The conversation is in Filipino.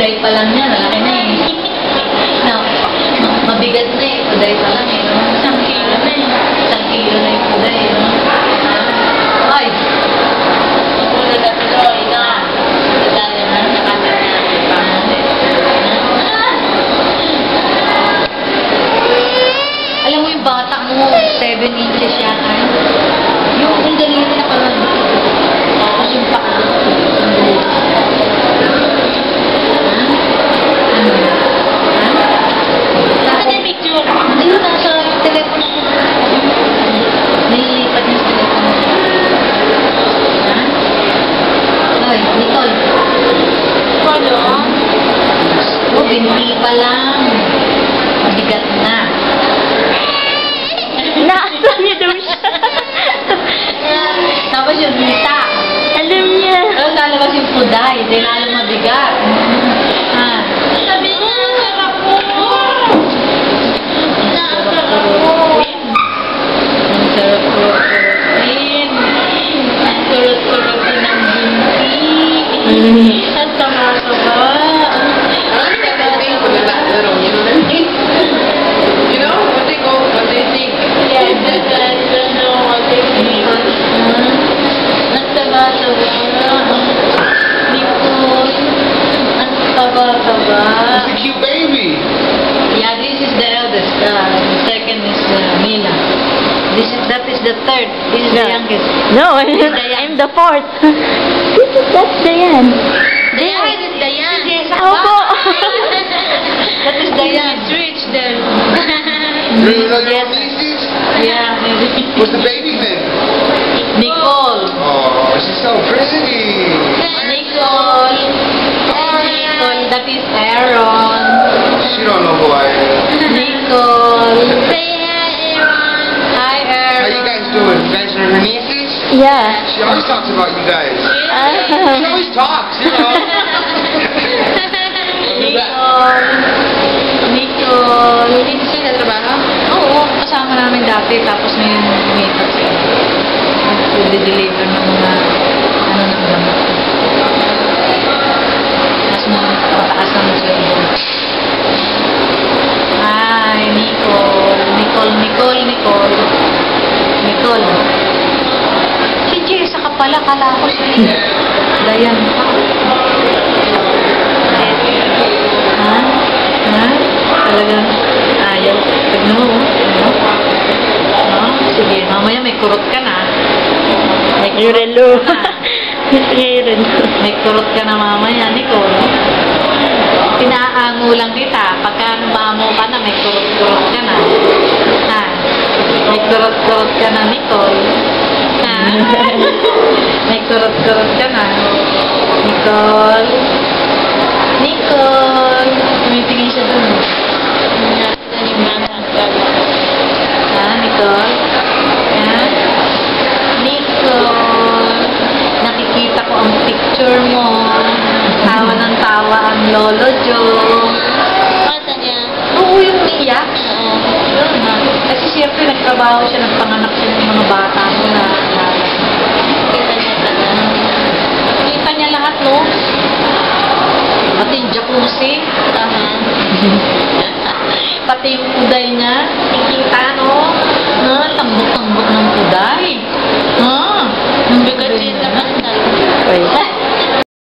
Uday pa lang yan, malaki na eh. No, mabigat na eh, uday pa lang eh. No? Isang kilo na eh. Isang kilo na yung uday. No? Ay! Ulo na tuloy na. Dali na, nakasal na. Alam mo yung bata mo, 7 inches siya. Yung daliri na parang tapos yung paa. Saan yung picture? Ayun, nasa telepono ko. Nililipat niya sa telepono ko. Ay, Nicole. Ano? Oh, binti pa lang. Mabigat na. Naasan niya daw siya. Tapos yung mita. Alam niya. Tapos lalabas yung puday. Dahil lalo mabigat. Sabi niya, sarap po. Sarap po. Ang sarap po. Ang sarap-sarapin ng binti. Ang sama-sama. You know, what they think. Yeah, I don't know what they think. Ang taba-taba. Nicole. Ang taba-taba. It's a cute baby. Yeah, this is the eldest. The second is Mila. That is the third. This is the youngest. No, I'm the fourth. That's Dayan. Dayan is Dayan. Yes, Opo. That is Dayan. It's rich then. Really, those your nieces? Yeah. What's the baby's name? Nicole. Oh, she's so pretty. Nicole. Nicole. That is Aaron. She don't know who I am. Nicole. Say hi, Aaron. Hi, Aaron. How you guys doing? You guys are her nieces? Yeah. She always talks about you guys. She always talks, you know. Nicole. Nicole. Dito siya sa trabaho? Oo, kasama namin dati. Tapos ngayon lumipat siya. Nag-deliver ng mga ng gamot. Mas mataas ang sweldo. Hi, Nicole. Nicole. Si Jessa ka pala. Kala ko siya. Dayan pa. Ha? Talagang ayaw. Tignan mo. Sige, mamaya may kurot ka na. Yung relo. May kurot ka na mamaya, Nicole. Pinaango lang kita. Pagka mamo ka na, may kurot-kurot ka na. Ha? May kurot-kurot ka na, Nicole. Ha? May kurot-kurot ka na. Nicole. Tumitingin siya dun. Ha, Nicole? Ha? Nicole. Nakikita ko ang picture mo. Tawa ng tawa ang Lolo Joe. Mata niya. Oo, yung iyak. Kasi siyempre nagtrabaho siya, nagpanganak siya ng mga bata mo na. Kita niya talaga. Kita niya lahat, no? Pati yung jacuzzi. Pati yung uday niya. Nakikita, no? Tambok-tambok ng uday. Bigat din naman tayo.